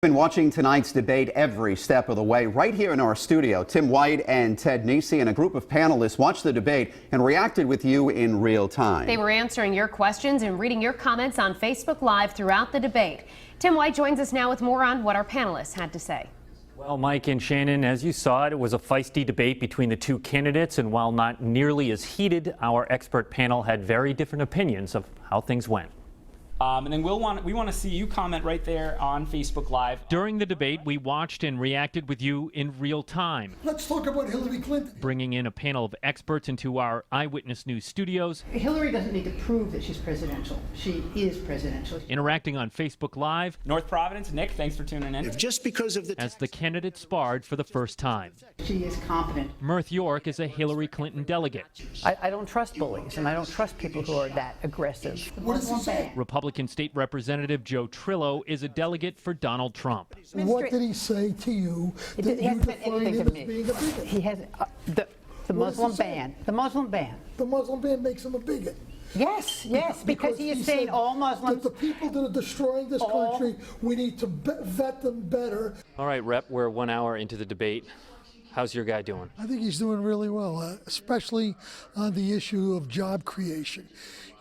Been watching tonight's debate every step of the way right here in our studio. Tim White and Ted Nesi and a group of panelists watched the debate and reacted with you in real time. They were answering your questions and reading your comments on Facebook Live throughout the debate. Tim White joins us now with more on what our panelists had to say. Well, Mike and Shannon, as you saw it was a feisty debate between the two candidates, and while not nearly as heated, our expert panel had very different opinions of how things went. And then we want to see you comment right there on Facebook Live. During the debate, we watched and reacted with you in real time. Let's talk about Hillary Clinton. Bringing in a panel of experts into our Eyewitness News studios. Hillary doesn't need to prove that she's presidential. She is presidential. Interacting on Facebook Live. North Providence, Nick, thanks for tuning in. Just because of the as the candidates sparred for the first time. She is competent. Mirth York is a Hillary Clinton delegate. I don't trust bullies, and I don't trust people who are that aggressive. What does he say? Republican State Representative Joe Trillo is a delegate for Donald Trump. What did he say to you that He you hasn't meant define anything him to as me. being a bigot? He has the Muslim ban. The Muslim ban. The Muslim ban makes him a bigot. Yes, because he is saying said all Muslims. that the people that are destroying this country, we need to vet them better. All right, Rep, we're 1 hour into the debate. How's your guy doing? I think he's doing really well, especially on the issue of job creation.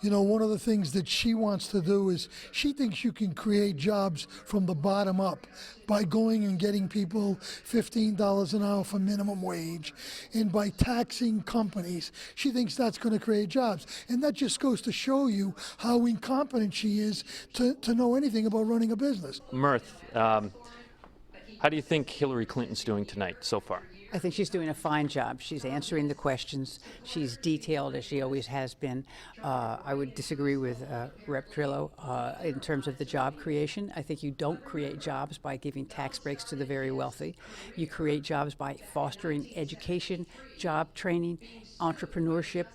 You know, one of the things that she wants to do is she thinks you can create jobs from the bottom up by going and getting people $15 an hour for minimum wage, and by taxing companies. She thinks that's going to create jobs. And that just goes to show you how incompetent she is to know anything about running a business. Mirth, how do you think Hillary Clinton's doing tonight so far? I think she's doing a fine job. She's answering the questions. She's detailed, as she always has been. I would disagree with Rep. Trillo in terms of the job creation. I think you don't create jobs by giving tax breaks to the very wealthy. You create jobs by fostering education, job training, entrepreneurship.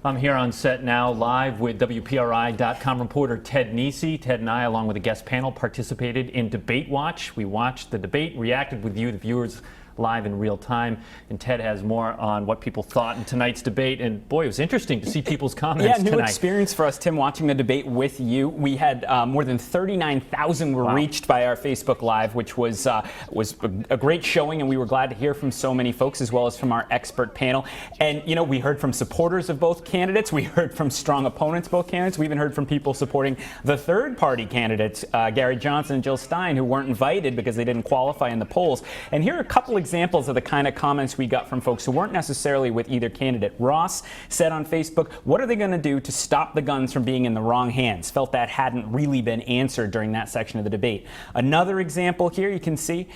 I'm here on set now live with WPRI.com reporter Ted Nesi. Ted and I, along with a guest panel, participated in Debate Watch. We watched the debate, reacted with you, the viewers, live in real time, and Ted has more on what people thought in tonight's debate. And boy, it was interesting to see people's comments tonight. New experience for us, Tim, watching the debate with you. We had more than 39,000 were reached by our Facebook Live, which was a great showing, and we were glad to hear from so many folks, as well as from our expert panel. And you know, we heard from supporters of both candidates. We heard from strong opponents of both candidates. We even heard from people supporting the third-party candidates, Gary Johnson and Jill Stein, who weren't invited because they didn't qualify in the polls. And here are a couple examples of the kind of comments we got from folks who weren't necessarily with either candidate. Ross said on Facebook, what are they going to do to stop the guns from being in the wrong hands? Felt that hadn't really been answered during that section of the debate. Another example here, you can see,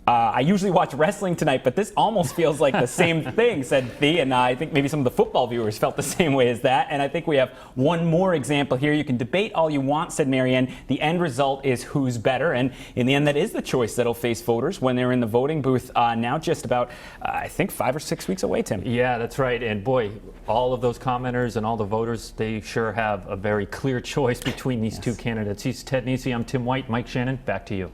I usually watch wrestling tonight, but this almost feels like the same thing, said Thea, and I think maybe some of the football viewers felt the same way as that. And I think we have one more example here. You can debate all you want, said Marianne. The end result is who's better. And in the end, that is the choice that'll face voters when they're in the voting booth now just about, I think, 5 or 6 weeks away, Tim. Yeah, that's right. And boy, all of those commenters and all the voters, they sure have a very clear choice between these two candidates. He's Ted Nesi. I'm Tim White. Mike Shannon, back to you.